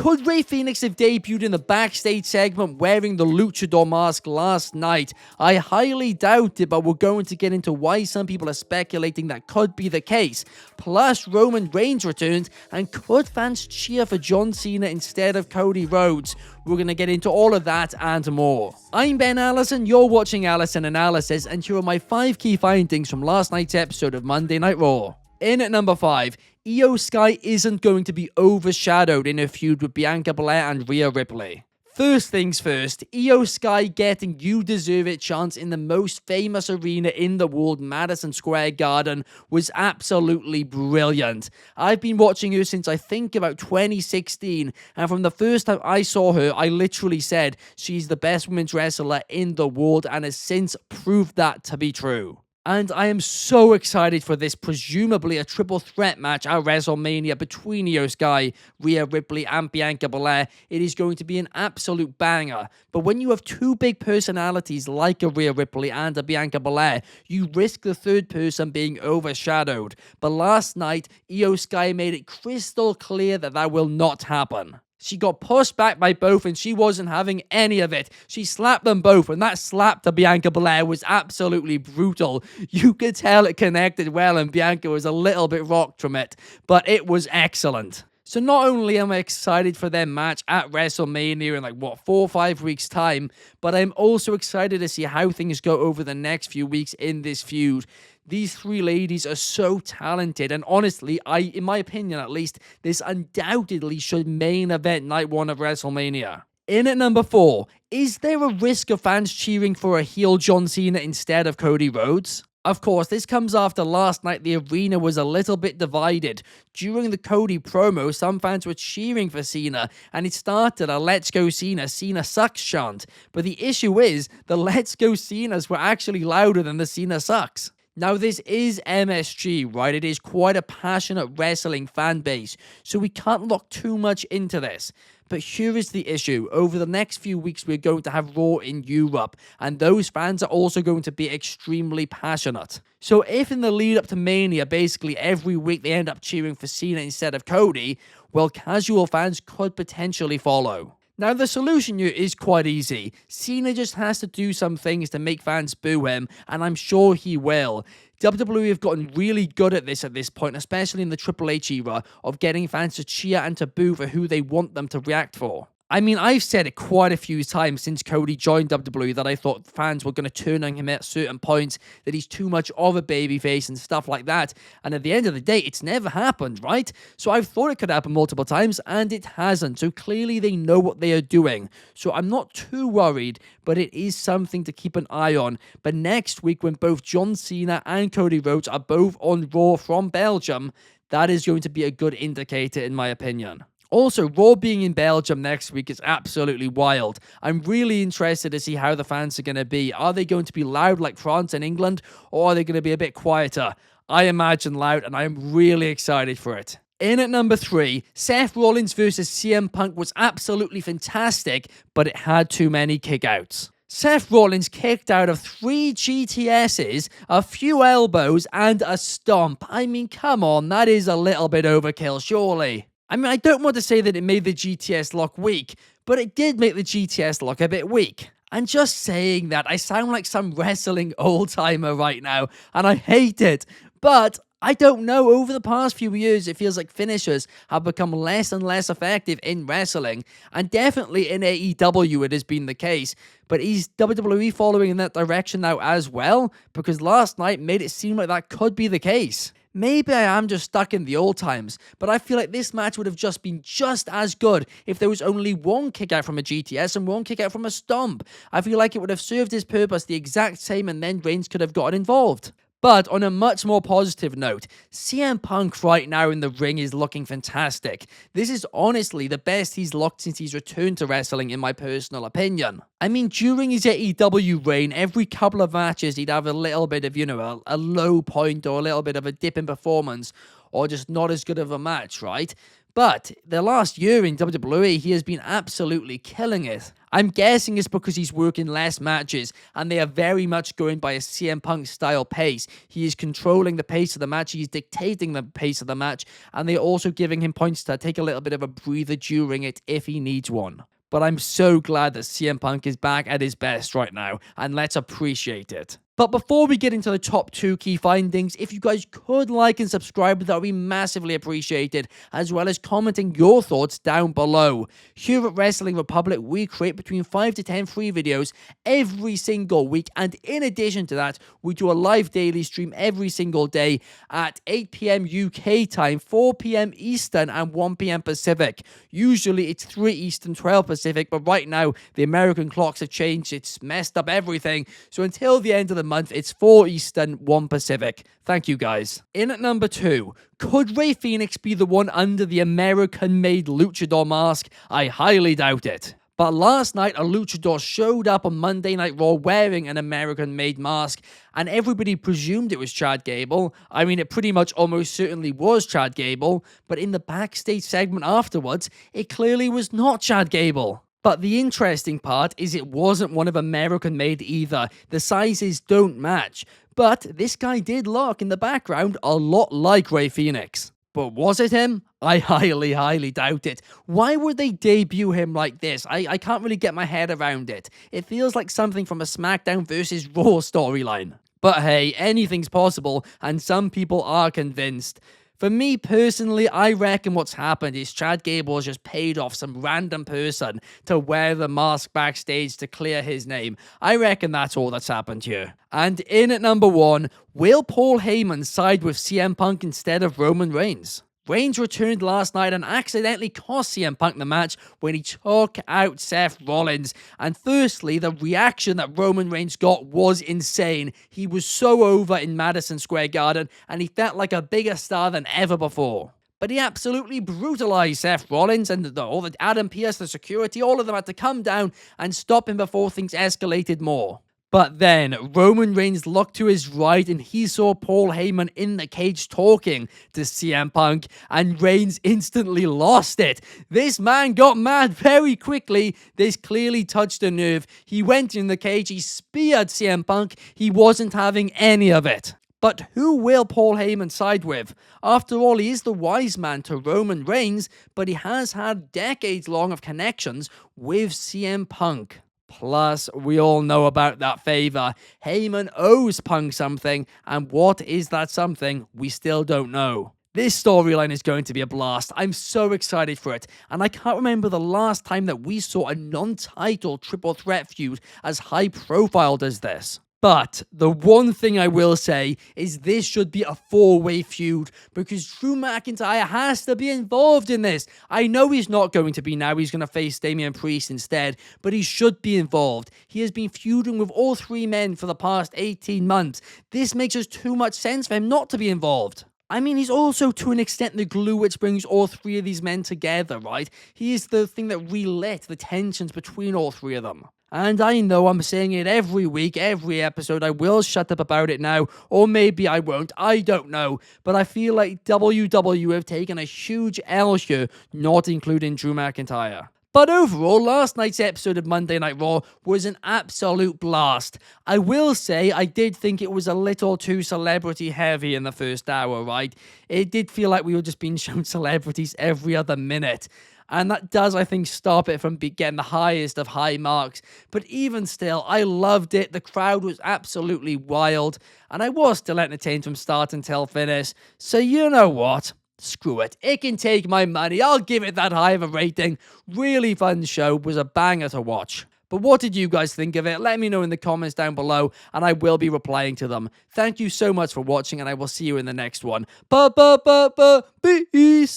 Could Rey Fenix have debuted in the backstage segment wearing the luchador mask last night? I highly doubt it, but we're going to get into why some people are speculating that could be the case. Plus, Roman Reigns returns, and could fans cheer for John Cena instead of Cody Rhodes? We're going to get into all of that and more. I'm Ben Allison, you're watching Allison Analysis, and here are my 5 key findings from last night's episode of Monday Night Raw. In at number 5, Iyo Sky isn't going to be overshadowed in a feud with Bianca Belair and Rhea Ripley. First things first, Iyo Sky getting "You Deserve It" chants in the most famous arena in the world, Madison Square Garden, was absolutely brilliant. I've been watching her since I think about 2016, and from the first time I saw her, I literally said she's the best women's wrestler in the world, and has since proved that to be true. And I am so excited for this, presumably a triple threat match at WrestleMania between Iyo Sky, Rhea Ripley, and Bianca Belair. It is going to be an absolute banger. But when you have 2 big personalities like a Rhea Ripley and a Bianca Belair, you risk the third person being overshadowed. But last night, Iyo Sky made it crystal clear that that will not happen. She got pushed back by both, and she wasn't having any of it. She slapped them both, and that slap to Bianca Belair was absolutely brutal. You could tell it connected well, and Bianca was a little bit rocked from it, but it was excellent. So not only am I excited for their match at WrestleMania in 4 or 5 weeks time, but I'm also excited to see how things go over the next few weeks in this feud. These 3 ladies are so talented, and honestly, in my opinion at least, this undoubtedly should main event night 1 of WrestleMania. In at number 4, is there a risk of fans cheering for a heel John Cena instead of Cody Rhodes? Of course, this comes after last night the arena was a little bit divided. During the Cody promo, some fans were cheering for Cena, and it started a "Let's Go Cena, Cena sucks" chant. But the issue is, the "Let's Go Cenas" were actually louder than the "Cena sucks." Now, this is MSG, right? It is quite a passionate wrestling fan base, so we can't look too much into this. But here is the issue. Over the next few weeks, we're going to have Raw in Europe, and those fans are also going to be extremely passionate. So if in the lead up to Mania, basically every week they end up cheering for Cena instead of Cody, well, casual fans could potentially follow. Now, the solution here is quite easy. Cena just has to do some things to make fans boo him, and I'm sure he will. WWE have gotten really good at this point, especially in the Triple H era, of getting fans to cheer and to boo for who they want them to react for. I mean, I've said it quite a few times since Cody joined WWE that I thought fans were going to turn on him at certain points, that he's too much of a babyface and stuff like that. And at the end of the day, it's never happened, right? So I've thought it could happen multiple times, and it hasn't. So clearly they know what they are doing. So I'm not too worried, but it is something to keep an eye on. But next week, when both John Cena and Cody Rhodes are both on Raw from Belgium, that is going to be a good indicator in my opinion. Also, Raw being in Belgium next week is absolutely wild. I'm really interested to see how the fans are going to be. Are they going to be loud like France and England, or are they going to be a bit quieter? I imagine loud, and I am really excited for it. In at number 3, Seth Rollins versus CM Punk was absolutely fantastic, but it had too many kickouts. Seth Rollins kicked out of 3 GTSs, a few elbows, and a stomp. I mean, come on, that is a little bit overkill, surely. I mean, I don't want to say that it made the GTS look weak, but it did make the GTS look a bit weak. And just saying that, I sound like some wrestling old-timer right now, and I hate it. But I don't know, over the past few years, it feels like finishers have become less and less effective in wrestling, and definitely in AEW it has been the case. But is WWE following in that direction now as well? Because last night made it seem like that could be the case. Maybe I am just stuck in the old times, but I feel like this match would have just been just as good if there was only 1 kick out from a GTS and 1 kick out from a stomp. I feel like it would have served its purpose the exact same, and then Reigns could have gotten involved. But on a much more positive note, CM Punk right now in the ring is looking fantastic. This is honestly the best he's looked since he's returned to wrestling, in my personal opinion. I mean, during his AEW reign, every couple of matches he'd have a little bit of, a low point or a little bit of a dip in performance, or just not as good of a match, right? But the last year in WWE, he has been absolutely killing it. I'm guessing it's because he's working less matches and they are very much going by a CM Punk style pace. He is controlling the pace of the match, he's dictating the pace of the match, and they're also giving him points to take a little bit of a breather during it if he needs one. But I'm so glad that CM Punk is back at his best right now, and let's appreciate it. But before we get into the top 2 key findings, if you guys could like and subscribe, that would be massively appreciated, as well as commenting your thoughts down below. Here at Wrestling Republic, we create between 5 to 10 free videos every single week, and in addition to that, we do a live daily stream every single day at 8 PM UK time, 4 PM Eastern, and 1 PM Pacific. Usually it's 3 Eastern, 12 Pacific, but right now the American clocks have changed, it's messed up everything, so until the end of the month, it's 4 Eastern, 1 Pacific. Thank you guys. In at number 2, could Rey Fenix be the one under the American-made luchador mask? I highly doubt it. But last night, a luchador showed up on Monday Night Raw wearing an American-made mask, and everybody presumed it was Chad Gable. I mean, it pretty much almost certainly was Chad Gable, but in the backstage segment afterwards, it clearly was not Chad Gable. But the interesting part is it wasn't one of American made either. The sizes don't match. But this guy did look in the background a lot like Rey Fenix. But was it him? I highly doubt it. Why would they debut him like this? I can't really get my head around it. It feels like something from a SmackDown vs. Raw storyline. But hey, anything's possible, and some people are convinced. For me personally, I reckon what's happened is Chad Gable has just paid off some random person to wear the mask backstage to clear his name. I reckon that's all that's happened here. And in at number 1, will Paul Heyman side with CM Punk instead of Roman Reigns? Reigns returned last night and accidentally cost CM Punk the match when he took out Seth Rollins. And firstly, the reaction that Roman Reigns got was insane. He was so over in Madison Square Garden and he felt like a bigger star than ever before. But he absolutely brutalized Seth Rollins, and all the Adam Pearce, the security, all of them had to come down and stop him before things escalated more. But then, Roman Reigns looked to his right and he saw Paul Heyman in the cage talking to CM Punk, and Reigns instantly lost it. This man got mad very quickly. This clearly touched a nerve. He went in the cage, he speared CM Punk. He wasn't having any of it. But who will Paul Heyman side with? After all, he is the wise man to Roman Reigns, but he has had decades long of connections with CM Punk. Plus, we all know about that favor. Heyman owes Punk something, and what is that something? We still don't know. This storyline is going to be a blast. I'm so excited for it, and I can't remember the last time that we saw a non-title triple threat feud as high profiled as this. But the one thing I will say is this should be a 4-way feud, because Drew McIntyre has to be involved in this. I know he's not going to be now. He's going to face Damian Priest instead, but he should be involved. He has been feuding with all 3 men for the past 18 months. This makes just too much sense for him not to be involved. I mean, he's also, to an extent, the glue which brings all 3 of these men together, right? He is the thing that relit the tensions between all 3 of them. And I know I'm saying it every week, every episode. I will shut up about it now, or maybe I won't. I don't know. But I feel like WWE have taken a huge L here, not including Drew McIntyre. But overall, last night's episode of Monday Night Raw was an absolute blast. I will say I did think it was a little too celebrity heavy in the first hour, right? It did feel like we were just being shown celebrities every other minute. And that does, I think, stop it from getting the highest of high marks. But even still, I loved it. The crowd was absolutely wild. And I was still entertained from start until finish. So you know what? Screw it. It can take my money. I'll give it that high of a rating. Really fun show. Was a banger to watch. But what did you guys think of it? Let me know in the comments down below, and I will be replying to them. Thank you so much for watching, and I will see you in the next one. Peace!